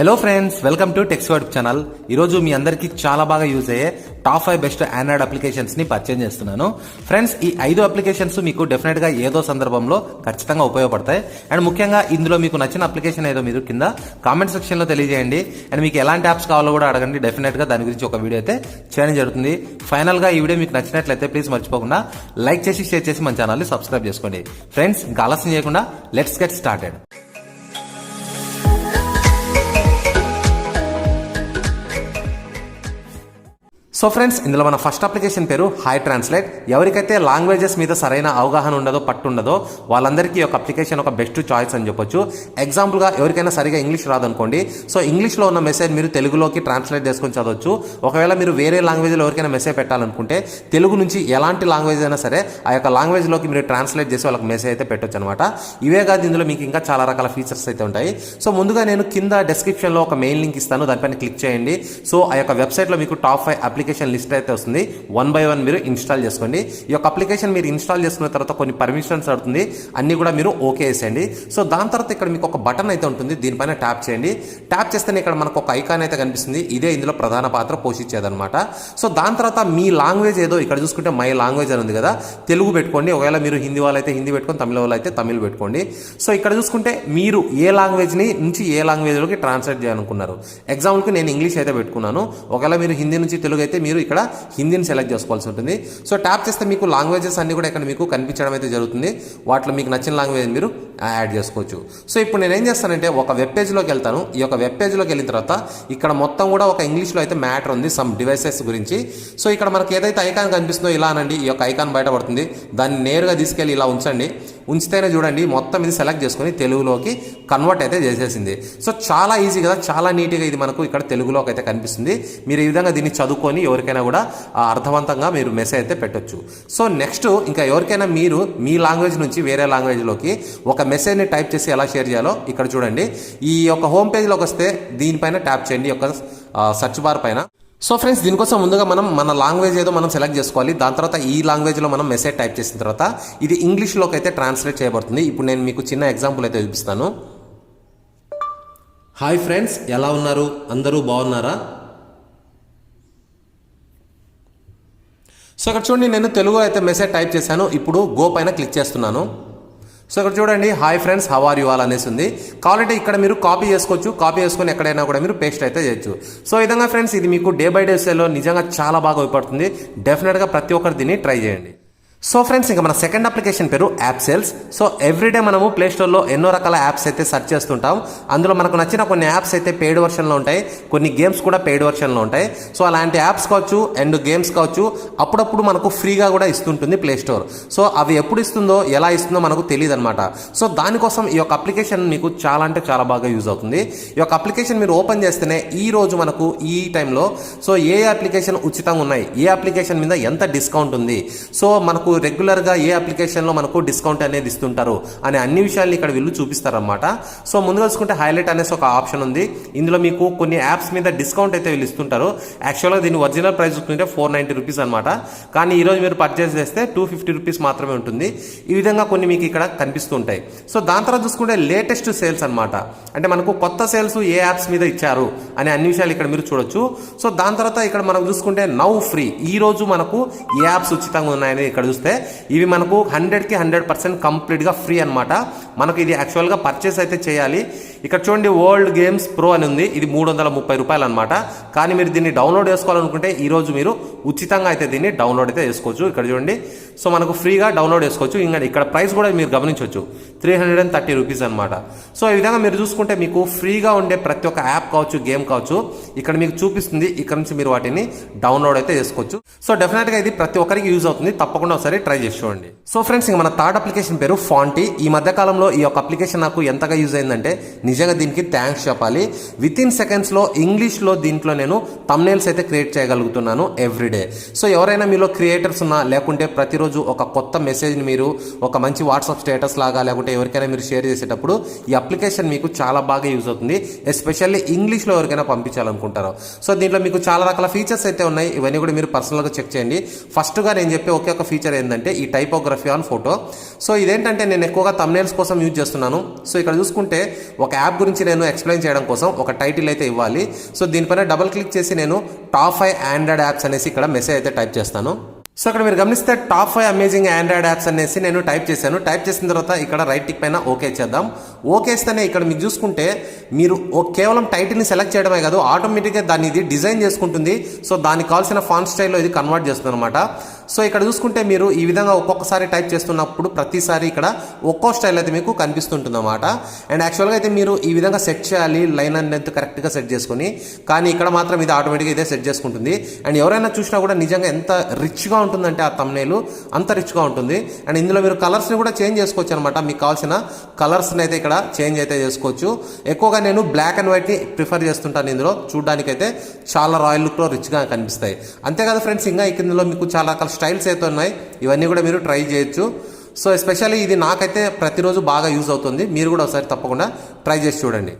Hello friends, welcome to tax YouTube channel. ఈరోజు మీ అందరికీ చాలా బాగా యూజ్ అయ్యే టాప్ 5 బెస్ట్ ఆండ్రాయిడ్ అప్లికేషన్స్ ని పరిచయం చేస్తున్నాను. ఫ్రెండ్స్, ఈ 5 అప్లికేషన్స్ మీకు డెఫినెట్ గా ఏదో సందర్భంలో ఖచ్చితంగా ఉపయోగపడతాయి. అండ్ ముఖ్యంగా ఇందులో మీకు నచ్చిన అప్లికేషన్ ఏదో మీరు కింద కామెంట్ సెక్షన్ లో తెలియజేయండి. అండ్ మీకు ఎలాంటి యాప్స్ కావాలో కూడా అడగండి. డెఫినెట్ గా దాని గురించి ఒక వీడియో అయితే చేయడం జరుగుతుంది. ఫైనల్ గా ఈ వీడియో మీకు నచ్చినట్లయితే ప్లీజ్ మర్చిపోకుండా లైక్ చేసి షేర్ చేసి మన ఛానల్ ని సబ్స్క్రైబ్ చేసుకోండి. ఫ్రెండ్స్, ఇంకా ఆలస్యం చేయకుండా let's get started. So friends, ఇందులో మన ఫస్ట్ అప్లికేషన్ పేరు హాయ్ ట్రాన్స్లేట్. ఎవరికైతే లాంగ్వేజెస్ మీద సరైన అవగాహన ఉండదో, పట్టు ఉండదో వాళ్ళందరికీ ఒక అప్లికేషన్ ఒక బెస్ట్ చాయిస్ అని చెప్పొచ్చు. ఎగ్జాంపుల్గా ఎవరికైనా సరిగా ఇంగ్లీష్ రాదనుకోండి, సో ఇంగ్లీష్లో ఉన్న మెసేజ్ మీరు తెలుగులోకి ట్రాన్స్లేట్ చేసుకొని చదవచ్చు. ఒకవేళ మీరు వేరే లాంగ్వేజ్లో ఎవరికైనా మెసేజ్ పెట్టాలనుకుంటే తెలుగు నుంచి ఎలాంటి లాంగ్వేజ్ అయినా సరే ఆ యొక్క లాంగ్వేజ్లోకి మీరు ట్రాన్స్లేట్ చేసి వాళ్ళకి మెసేజ్ అయితే పెట్టొచ్చు అనమాట. ఇవే కాదు, ఇందులో మీకు ఇంకా చాలా రకాల ఫీచర్స్ అయితే ఉంటాయి. సో ముందుగా నేను కింద డిస్క్రిప్షన్లో ఒక మెయిల్ లింక్ ఇస్తాను, దానిపైన క్లిక్ చేయండి. సో ఆ యొక్క వెబ్సైట్లో మీకు టాప్ 5 అప్లికేషన్ లిస్ట్ అయితే వస్తుంది. 1 by 1 మీరు ఇన్స్టాల్ చేసుకోండి. ఈ యొక్క అప్లికేషన్ మీరు ఇన్స్టాల్ చేసుకున్న తర్వాత కొన్ని పర్మిషన్స్ అడుగుతుంది, అన్ని కూడా మీరు ఓకే చేసేయండి. సో దాని తర్వాత ఇక్కడ మీకు ఒక బటన్ అయితే ఉంటుంది, దీనిపైన ట్యాప్ చేయండి. ట్యాప్ చేస్తేనే ఇక్కడ మనకు ఒక ఐకాన్ అయితే కనిపిస్తుంది. ఇదే ఇందులో ప్రధాన పాత్ర పోషించేదనమాట. సో దాని తర్వాత మీ లాంగ్వేజ్ ఏదో ఇక్కడ చూసుకుంటే మై లాంగ్వేజ్ అని ఉంది కదా, తెలుగు పెట్టుకోండి. ఒకవేళ మీరు హిందీ వాళ్ళు అయితే హిందీ పెట్టుకోండి, తమిళ వాళ్ళు అయితే తమిళ్ పెట్టుకోండి. సో ఇక్కడ చూసుకుంటే మీరు ఏ లాంగ్వేజ్ని నుంచి ఏ లాంగ్వేజ్లోకి ట్రాన్స్లేట్ చేయాలనుకున్నారు. ఎగ్జాంపుల్కి నేను ఇంగ్లీష్ అయితే పెట్టుకున్నాను. ఒకవేళ మీరు హిందీ నుంచి తెలుగు అయితే మీరు ఇక్కడ హిందీని సెలెక్ట్ చేసుకోవాల్సి ఉంటుంది. సో ట్యాప్ చేస్తే మీకు లాంగ్వేజెస్ అన్ని కూడా ఇక్కడ మీకు కనిపించడం అయితే జరుగుతుంది. వాటిలో మీకు నచ్చిన లాంగ్వేజ్ మీరు యాడ్ చేసుకోవచ్చు. సో ఇప్పుడు నేను ఏం చేస్తానంటే ఒక వెబ్ పేజ్లోకి వెళ్తాను. ఈ యొక్క వెబ్ పేజ్లోకి వెళ్ళిన తర్వాత ఇక్కడ మొత్తం కూడా ఒక ఇంగ్లీష్లో అయితే మ్యాటర్ ఉంది, సమ్ డివైసెస్ గురించి. సో ఇక్కడ మనకి ఏదైతే ఐకాన్ కనిపిస్తుందో ఇలా అనండి, ఈ యొక్క ఐకాన్ బయటపడుతుంది. దాన్ని నేరుగా తీసుకెళ్ళి ఇలా ఉంచండి. ఉంచితేనే చూడండి మొత్తం ఇది సెలెక్ట్ చేసుకొని తెలుగులోకి కన్వర్ట్ అయితే చేసేసింది. సో చాలా ఈజీ కదా, చాలా నీట్గా ఇది మనకు ఇక్కడ తెలుగులోకి అయితే కనిపిస్తుంది. మీరు ఈ విధంగా దీన్ని చదువుకొని ఎవరికైనా కూడా అర్థవంతంగా మీరు మెసేజ్ అయితే పెట్టొచ్చు. సో నెక్స్ట్ ఇంకా ఎవరికైనా మీరు మీ లాంగ్వేజ్ నుంచి వేరే లాంగ్వేజ్లోకి ఒక మెసేజ్ని టైప్ చేసి ఎలా షేర్ చేయాలో ఇక్కడ చూడండి. ఈ యొక్క హోమ్ పేజ్లోకి వస్తే దీనిపైన ట్యాప్ చేయండి, యొక్క సెర్చ్ బార్ పైన. సో ఫ్రెండ్స్, దీనికోసం ముందుగా మనం మన లాంగ్వేజ్ ఏదో మనం సెలెక్ట్ చేసుకోవాలి. దాని తర్వాత ఈ లాంగ్వేజ్లో మనం మెసేజ్ టైప్ చేసిన తర్వాత ఇది ఇంగ్లీష్లోకి అయితే ట్రాన్స్లేట్ చేయబడుతుంది. ఇప్పుడు నేను మీకు చిన్న ఎగ్జాంపుల్ అయితే చూపిస్తాను. హాయ్ ఫ్రెండ్స్, ఎలా ఉన్నారు? అందరూ బాగున్నారా? సో ఇక్కడ చూడండి, నేను తెలుగు అయితే మెసేజ్ టైప్ చేశాను. ఇప్పుడు గో పైన క్లిక్ చేస్తున్నాను. సో ఇక్కడ చూడండి, hi friends, how are you all అనేసి ఉంది. కావాలంటే ఇక్కడ మీరు కాపీ చేసుకోవచ్చు. కాపీ చేసుకొని ఎక్కడైనా కూడా మీరు పేస్ట్ అయితే చేయొచ్చు. సో ఈ విధంగా ఫ్రెండ్స్, ఇది మీకు డే బై డే సేల్లో నిజంగా చాలా బాగా ఉపయోగపడుతుంది. డెఫినెట్గా ప్రతి ఒక్కరు దీన్ని ట్రై చేయండి. సో ఫ్రెండ్స్, ఇంకా మన సెకండ్ అప్లికేషన్ పేరు యాప్ సేల్స్. సో ఎవ్రీడే మనము ప్లేస్టోర్లో ఎన్నో రకాల యాప్స్ అయితే సెర్చ్ చేస్తుంటాం. అందులో మనకు నచ్చిన కొన్ని యాప్స్ అయితే పెయిడ్ వర్షన్లో ఉంటాయి, కొన్ని గేమ్స్ కూడా పెయిడ్ వర్షన్లో ఉంటాయి. సో అలాంటి యాప్స్ కావచ్చు అండ్ గేమ్స్ కావచ్చు అప్పుడప్పుడు మనకు ఫ్రీగా కూడా ఇస్తుంటుంది ప్లేస్టోర్. సో అవి ఎప్పుడు ఇస్తుందో ఎలా ఇస్తుందో మనకు తెలియదు అనమాట. సో దానికోసం ఈ యొక్క అప్లికేషన్ మీకు చాలా అంటే చాలా బాగా యూజ్ అవుతుంది. ఈ యొక్క అప్లికేషన్ మీరు ఓపెన్ చేస్తేనే ఈ రోజు మనకు ఈ టైంలో సో ఏ అప్లికేషన్ ఉచితంగా ఉన్నాయి, ఏ అప్లికేషన్ మీద ఎంత డిస్కౌంట్ ఉంది, సో మనకు రెగ్యులర్గా ఏ అప్లికేషన్లో మనకు డిస్కౌంట్ అనేది ఇస్తుంటారు అనే అన్ని విషయాల్ని ఇక్కడ వీళ్ళు చూపిస్తారన్నమాట. సో ముందుగా చూసుకుంటే హైలైట్ అనేసి ఒక ఆప్షన్ ఉంది. ఇందులో మీకు కొన్ని యాప్స్ మీద డిస్కౌంట్ అయితే వీళ్ళు ఇస్తుంటారు. యాక్చువల్గా దీని ఒరిజినల్ ప్రైస్ చూసుకుంటే 490 రూపీస్ అనమాట. కానీ ఈరోజు మీరు పర్చేస్ చేస్తే 250 రూపీస్ మాత్రమే ఉంటుంది. ఈ విధంగా కొన్ని మీకు ఇక్కడ కనిపిస్తూ ఉంటాయి. సో దాని తర్వాత చూసుకుంటే లేటెస్ట్ సేల్స్ అనమాట. అంటే మనకు కొత్త సేల్స్ ఏ యాప్స్ మీద ఇచ్చారు అనే అన్ని విషయాలు ఇక్కడ మీరు చూడొచ్చు. సో దాని తర్వాత ఇక్కడ మనం చూసుకుంటే నౌ ఫ్రీ, ఈ రోజు మనకు ఏ యాప్స్ ఉచితంగా ఉన్నాయని ఇక్కడ చూస్తే ఇవి మనకు 100కి 100% కంప్లీట్గా ఫ్రీ అనమాట. మనకు ఇది యాక్చువల్గా పర్చేస్ అయితే చేయాలి. ఇక్కడ చూడండి, వరల్డ్ గేమ్స్ ప్రో అని ఉంది. ఇది 330 రూపాయలు అనమాట. కానీ మీరు దీన్ని డౌన్లోడ్ చేసుకోవాలనుకుంటే ఈరోజు మీరు ఉచితంగా అయితే దీన్ని డౌన్లోడ్ అయితే చేసుకోవచ్చు. ఇక్కడ చూడండి, సో మనకు ఫ్రీగా డౌన్లోడ్ చేసుకోవచ్చు. ఇంకా ఇక్కడ ప్రైస్ కూడా మీరు గమనించవచ్చు, 330 రూపీస్ అనమాట. సో ఈ విధంగా మీరు చూసుకుంటే మీకు ఫ్రీగా ఉండే ప్రతి ఒక్క యాప్ కావచ్చు, గేమ్ కావచ్చు ఇక్కడ మీకు చూపిస్తుంది. ఇక్కడ నుంచి మీరు వాటిని డౌన్లోడ్ అయితే చేసుకోవచ్చు. సో డెఫినెట్గా ఇది ప్రతి ఒక్కరికి యూజ్ అవుతుంది. తప్పకుండా ఒకసారి ట్రై చేసి చూడండి. సో ఫ్రెండ్స్, ఇంకా మన థర్డ్ అప్లికేషన్ పేరు ఫాంటీ. ఈ మధ్య కాలంలో ఈ యొక్క అప్లికేషన్ నాకు ఎంతగా యూజ్ అయిందంటే నిజంగా దీనికి థ్యాంక్స్ చెప్పాలి. విత్ ఇన్ సెకండ్స్లో ఇంగ్లీష్లో దీంట్లో నేను థంబ్నెయిల్స్ అయితే క్రియేట్ చేయగలుగుతున్నాను ఎవ్రీడే. సో ఎవరైనా మీలో క్రియేటర్స్ ఉన్నా, లేకుంటే ప్రతిరోజు ఒక కొత్త మెసేజ్ని మీరు ఒక మంచి వాట్సాప్ స్టేటస్ లాగా లేకుంటే ఎవరికైనా మీరు షేర్ చేసేటప్పుడు ఈ అప్లికేషన్ మీకు చాలా బాగా యూజ్ అవుతుంది. ఎస్పెషల్లీ ఇంగ్లీష్లో ఎవరికైనా పంపించాలనుకుంటారో. సో దీంట్లో మీకు చాలా రకాల ఫీచర్స్ అయితే ఉన్నాయి. ఇవన్నీ కూడా మీరు పర్సనల్గా చెక్ చేయండి. ఫస్ట్గా నేను చెప్పే ఒకే ఒక ఫీచర్ ఏంటంటే ఈ టైపోగ్రఫీ ఆన్ ఫోటో. సో ఇదేంటంటే నేను ఎక్కువగా థంబ్నెయిల్స్ కోసం యూజ్ చేస్తున్నాను. సో ఇక్కడ చూసుకుంటే ఒక యాప్ గురించి నేను ఎక్స్ప్లెయిన్ చేయడం కోసం ఒక టైటిల్ అయితే ఇవ్వాలి. సో దీనిపైన డబుల్ క్లిక్ చేసి నేను టాప్ 5 ఆండ్రాయిడ్ యాప్స్ అనేసి ఇక్కడ మెసేజ్ అయితే టైప్ చేస్తాను. సో ఇక్కడ మీరు గమనిస్తే టాప్ 5 అమేజింగ్ ఆండ్రాయిడ్ యాప్స్ అనేసి నేను టైప్ చేశాను. టైప్ చేసిన తర్వాత ఇక్కడ రైట్ టిక్ పైన ఓకే చేద్దాం. ఓకే ఇస్తేనే ఇక్కడ మీరు చూసుకుంటే మీరు కేవలం టైటిల్ని సెలెక్ట్ చేయడమే కాదు, ఆటోమేటిక్గా దాన్ని ఇది డిజైన్ చేసుకుంటుంది. సో దానికి కావాల్సిన ఫాంట్ స్టైల్లో ఇది కన్వర్ట్ చేస్తుంది అనమాట. సో ఇక్కడ చూసుకుంటే మీరు ఈ విధంగా ఒక్కొక్కసారి టైప్ చేస్తున్నప్పుడు ప్రతిసారి ఇక్కడ ఒక్కో స్టైల్ అయితే మీకు కనిపిస్తుంటుంది అనమాట. అండ్ యాక్చువల్గా అయితే మీరు ఈ విధంగా సెట్ చేయాలి, లైన్ అనేది కరెక్ట్గా సెట్ చేసుకుని, కానీ ఇక్కడ మాత్రం ఇది ఆటోమేటిక్గా ఇదే సెట్ చేసుకుంటుంది. అండ్ ఎవరైనా చూసినా కూడా నిజంగా ఎంత రిచ్గా ఉంటుందంటే ఆ థంబ్నెయిల్ అంత రిచ్గా ఉంటుంది. అండ్ ఇందులో మీరు కలర్స్ని కూడా చేంజ్ చేసుకోవచ్చు అనమాట. మీకు కావాల్సిన కలర్స్ని అయితే ఇక్కడ చేంజ్ అయితే చేసుకోవచ్చు. ఎక్కువగా నేను బ్లాక్ అండ్ వైట్ని ప్రిఫర్ చేస్తుంటాను. ఇందులో చూడడానికి అయితే చాలా రాయల్ లుక్లో రిచ్గా కనిపిస్తాయి. అంతేకాదు ఫ్రెండ్స్, ఇంకా ఇందులో మీకు చాలా రకాల స్టైల్స్ అయితే ఉన్నాయి. ఇవన్నీ కూడా మీరు ట్రై చేయొచ్చు. సో ఎస్పెషల్లీ ఇది నాకైతే ప్రతిరోజు బాగా యూజ్ అవుతుంది. మీరు కూడా ఒకసారి తప్పకుండా ట్రై చేసి చూడండి.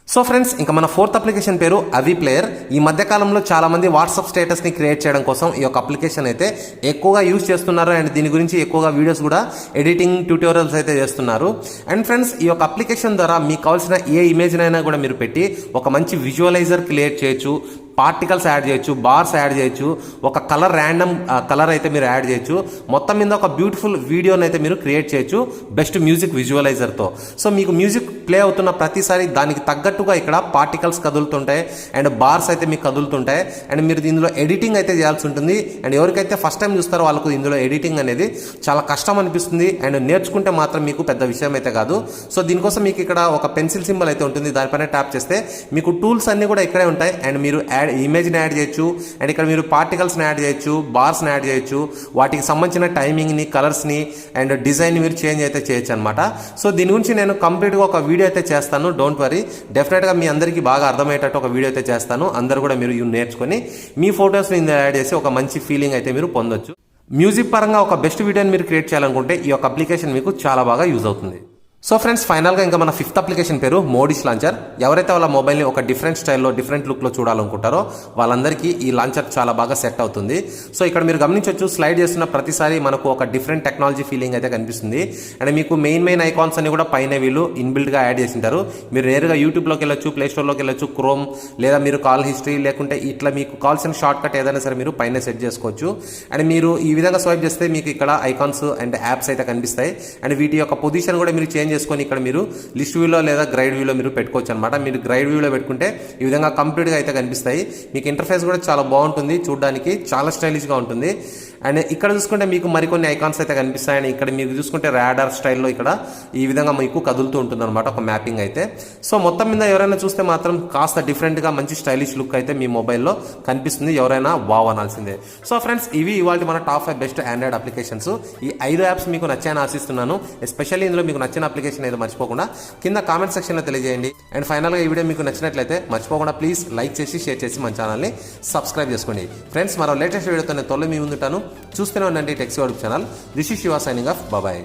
సో ఫ్రెండ్స్, ఇంకా మన 4th అప్లికేషన్ పేరు అవి ప్లేయర్. ఈ మధ్యకాలంలో చాలామంది వాట్సాప్ స్టేటస్ని క్రియేట్ చేయడం కోసం ఈ యొక్క అప్లికేషన్ అయితే ఎక్కువగా యూజ్ చేస్తున్నారు. అండ్ దీని గురించి ఎక్కువగా వీడియోస్ కూడా ఎడిటింగ్ ట్యూటోరియల్స్ అయితే చేస్తున్నారు. అండ్ ఫ్రెండ్స్, ఈ యొక్క అప్లికేషన్ ద్వారా మీకు కావాల్సిన ఏ ఇమేజ్నైనా కూడా మీరు పెట్టి ఒక మంచి విజువలైజర్ క్రియేట్ చేయొచ్చు, పార్టికల్స్ యాడ్ చేయొచ్చు, బార్స్ యాడ్ చేయొచ్చు, ఒక కలర్ ర్యాండమ్ కలర్ అయితే మీరు యాడ్ చేయొచ్చు, మొత్తం మీద ఒక బ్యూటిఫుల్ వీడియోని అయితే మీరు క్రియేట్ చేయొచ్చు బెస్ట్ మ్యూజిక్ విజువలైజర్తో. సో మీకు మ్యూజిక్ ప్లే అవుతున్న ప్రతిసారి దానికి తగ్గట్టుగా ఇక్కడ పార్టికల్స్ కదులుతుంటాయి అండ్ బార్స్ అయితే మీకు కదులుతుంటాయి. అండ్ మీరు ఇందులో ఎడిటింగ్ అయితే చేయాల్సి ఉంటుంది. అండ్ ఎవరికైతే ఫస్ట్ టైం చూస్తారో వాళ్ళకు ఇందులో ఎడిటింగ్ అనేది చాలా కష్టం అనిపిస్తుంది. అండ్ నేర్చుకుంటే మాత్రం మీకు పెద్ద విషయం అయితే కాదు. సో దీనికోసం మీకు ఇక్కడ ఒక పెన్సిల్ సింబల్ అయితే ఉంటుంది. దానిపైన ట్యాప్ చేస్తే మీకు టూల్స్ అన్నీ కూడా ఇక్కడే ఉంటాయి. అండ్ మీరు ఇమేజ్ని యాడ్ చేయొచ్చు, అండ్ ఇక్కడ మీరు పార్టికల్స్ని యాడ్ చేయొచ్చు, బార్స్ని యాడ్ చేయొచ్చు, వాటికి సంబంధించిన టైమింగ్ని, కలర్స్ని అండ్ డిజైన్ని మీరు చేంజ్ అయితే చేయొచ్చు అనమాట. సో దీని గురించి నేను కంప్లీట్గా ఒక వీడియో అయితే చేస్తాను. డోంట్ వరీ, డెఫినెట్గా మీ అందరికీ బాగా అర్థమయ్యేటట్టు ఒక వీడియో అయితే చేస్తాను. అందరూ కూడా మీరు నేర్చుకొని మీ ఫొటోస్ని ఇందులో యాడ్ చేసి ఒక మంచి ఫీలింగ్ అయితే మీరు పొందొచ్చు. మ్యూజిక్ పరంగా ఒక బెస్ట్ వీడియోని మీరు క్రియేట్ చేయాలనుకుంటే ఈ యొక్క అప్లికేషన్ మీకు చాలా బాగా యూజ్ అవుతుంది. సో ఫ్రెండ్స్, ఫైనల్గా ఇంకా మన 5th అప్లికేషన్ పేరు మోడిష్ లాంచర్. ఎవరైతే వాళ్ళ మొబైల్ని ఒక డిఫరెంట్ స్టైల్లో, డిఫరెంట్ లుక్లో చూడాలనుకుంటారో వాళ్ళందరికీ ఈ లాంచర్ చాలా బాగా సెట్ అవుతుంది. సో ఇక్కడ మీరు గమనించవచ్చు, స్లైడ్ చేస్తున్న ప్రతిసారి మనకు ఒక డిఫరెంట్ టెక్నాలజీ ఫీలింగ్ అయితే కనిపిస్తుంది. అండ్ మీకు మెయిన్ ఐకాన్స్ అన్ని కూడా పైన వీళ్ళు ఇన్బిల్డ్గా యాడ్ చేసింటారు. మీరు నేరుగా యూట్యూబ్లోకి వెళ్ళొచ్చు, ప్లేస్టోర్లోకి వెళ్ళొచ్చు, క్రోమ్ లేదా మీరు కాల్ హిస్టరీ లేకుంటే ఇట్లా మీకు కావాల్సిన షార్ట్ కట్ ఏదైనా సరే మీరు పైన సెట్ చేసుకోవచ్చు. అండ్ మీరు ఈ విధంగా స్వైప్ చేస్తే మీకు ఇక్కడ ఐకాన్స్ అండ్ యాప్స్ అయితే కనిపిస్తాయి. అండ్ వీటి యొక్క పొజిషన్ కూడా మీరు చేంజ్ చేసుకొని ఇక్కడ మీరు లిస్ట్ వ్యూలో లేదా గ్రైడ్ వ్యూలో మీరు పెట్టుకోవచ్చు అనమాట. మీరు గ్రైడ్ వ్యూలో పెట్టుకుంటే ఈ విధంగా కంప్లీట్గా అయితే కనిపిస్తాయి. మీకు ఇంటర్ఫేస్ కూడా చాలా బాగుంటుంది, చూడడానికి చాలా స్టైలిష్గా ఉంటుంది. అండ్ ఇక్కడ చూసుకుంటే మీకు మరికొన్ని ఐకాన్స్ అయితే కనిపిస్తాయి. అండ్ ఇక్కడ మీరు చూసుకుంటే రాడార్ స్టైల్లో ఇక్కడ ఈ విధంగా మీకు కదులుతూ ఉంటుంది అనమాట ఒక మ్యాపింగ్ అయితే. సో మొత్తం మీద ఎవరైనా చూస్తే మాత్రం కాస్త డిఫరెంట్గా మంచి స్టైలిష్ లుక్ అయితే మీ మొబైల్లో కనిపిస్తుంది. ఎవరైనా వావ్ అనాల్సిందే. సో ఫ్రెండ్స్, ఇవి ఇవాళ మన టాప్ 5 బెస్ట్ ఆండ్రాయిడ్ అప్లికేషన్స్. ఈ 5 యాప్స్ మీకు నచ్చాయని ఆశిస్తున్నాను. ఎస్పెషల్లీ ఇందులో మీకు నచ్చిన అప్లికేషన్ ఏదో మర్చిపోకుండా కింద కామెంట్ సెక్షన్లో తెలియజేయండి. అండ్ ఫైనల్గా ఈ వీడియో మీకు నచ్చినట్లయితే మర్చిపోకుండా ప్లీజ్ లైక్ చేసి, షేర్ చేసి మన ఛానల్ని సబ్స్క్రైబ్ చేసుకోండి. ఫ్రెండ్స్, మరో లేటెస్ట్ వీడియోతో నేను త్వరలో మీ ముందుంటాను. చూస్తూనే ఉండండి techs YouTube channel. This is Shiva signing off. Bye.